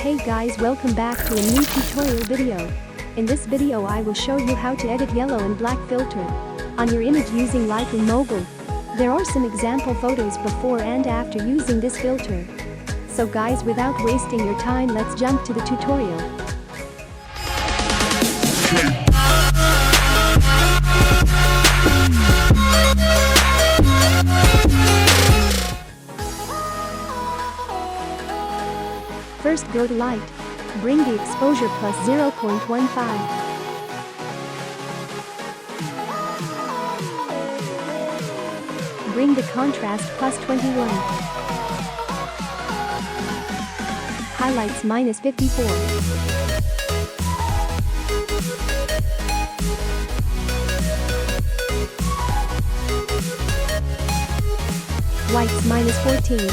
Hey guys, welcome back to a new tutorial video. In this video I will show you how to edit yellow and black filter on your image using Lightroom Mobile. There are some example photos before and after using this filter. So guys, without wasting your time, let's jump to the tutorial. First go to Light. Bring the exposure plus 0.15. Bring the contrast plus 21. Highlights minus 54. Whites minus 14.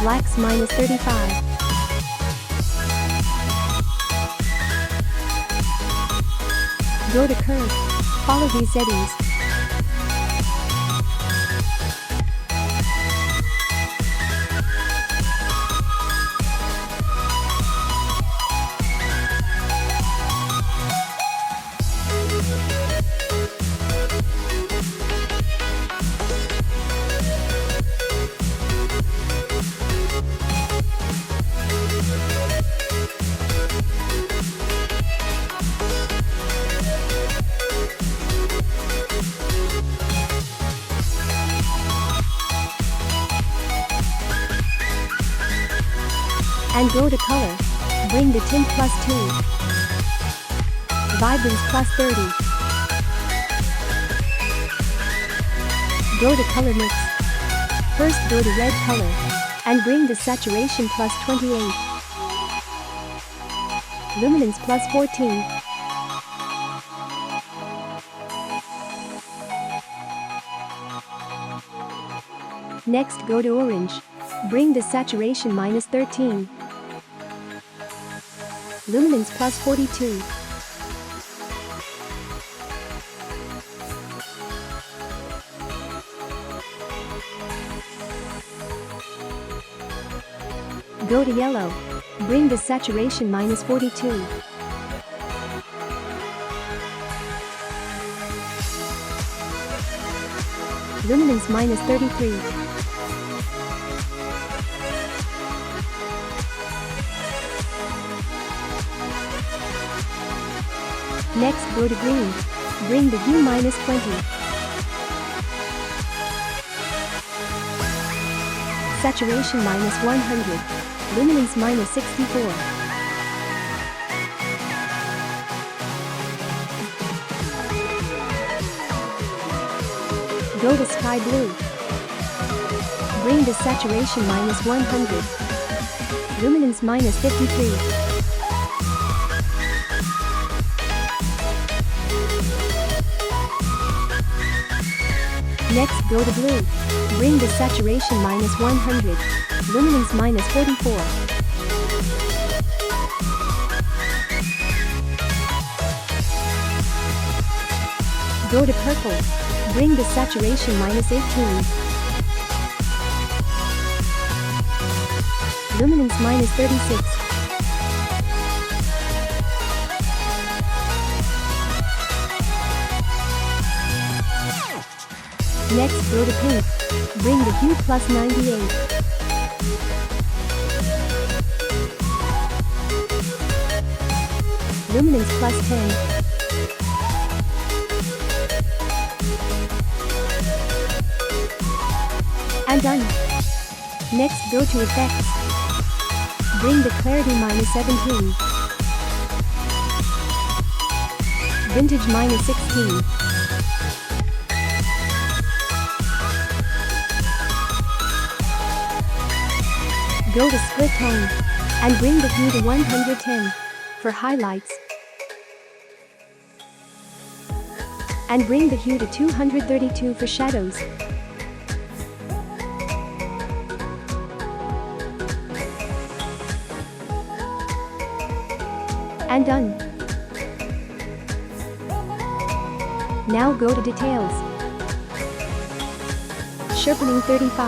Blacks minus 35. Go to curve. Follow these settings. And go to color. Bring the tint plus 2. Vibrance plus 30. Go to color mix. First go to red color. And bring the saturation plus 28. Luminance plus 14. Next go to orange. Bring the saturation minus 13. Luminance plus 42. Go to yellow. Bring the saturation minus 42. Luminance minus 33. Next go to green. Bring the hue minus 20. Saturation minus 100. Luminance minus 64. Go to sky blue. Bring the saturation minus 100. Luminance minus 53. Next go to blue. Bring the saturation minus 100. Luminance minus 44. Go to purple. Bring the saturation minus 18. Luminance minus 36. Next go to pink. Bring the hue plus 98. Luminance plus 10. And done. Next go to effects. Bring the clarity minus 17. Vintage minus 16. Go to split tone. And bring the hue to 110 for highlights. And bring the hue to 232 for shadows. And done. Now go to details. Sharpening 35.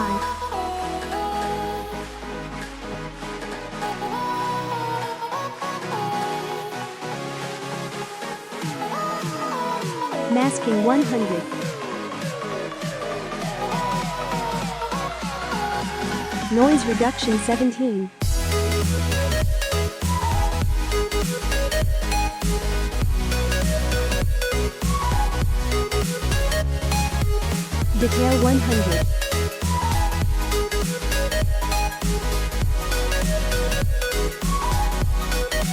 Masking 100. Noise reduction 17. Detail 100.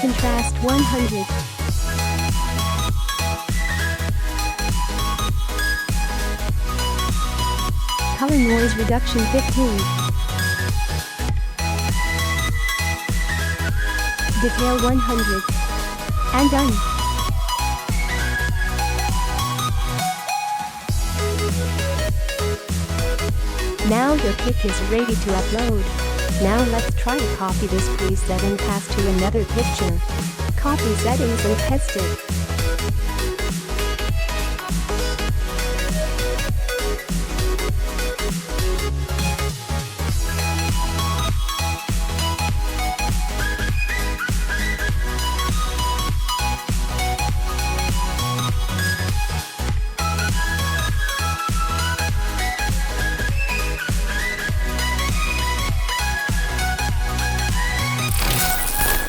Contrast 100. Color noise reduction 15. Detail 100. And done. Now your pic is ready to upload. Now let's try to copy this preset and pass to another picture. Copy settings and test it.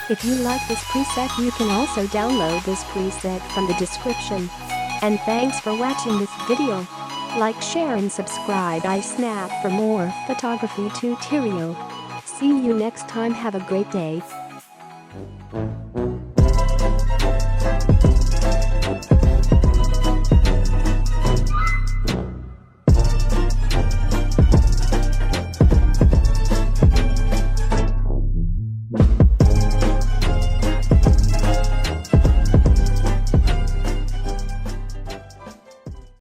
If you like this preset, you can also download this preset from the description. And thanks for watching this video. Like, share and subscribe iSnap for more photography tutorial. See you next time. Have a great day.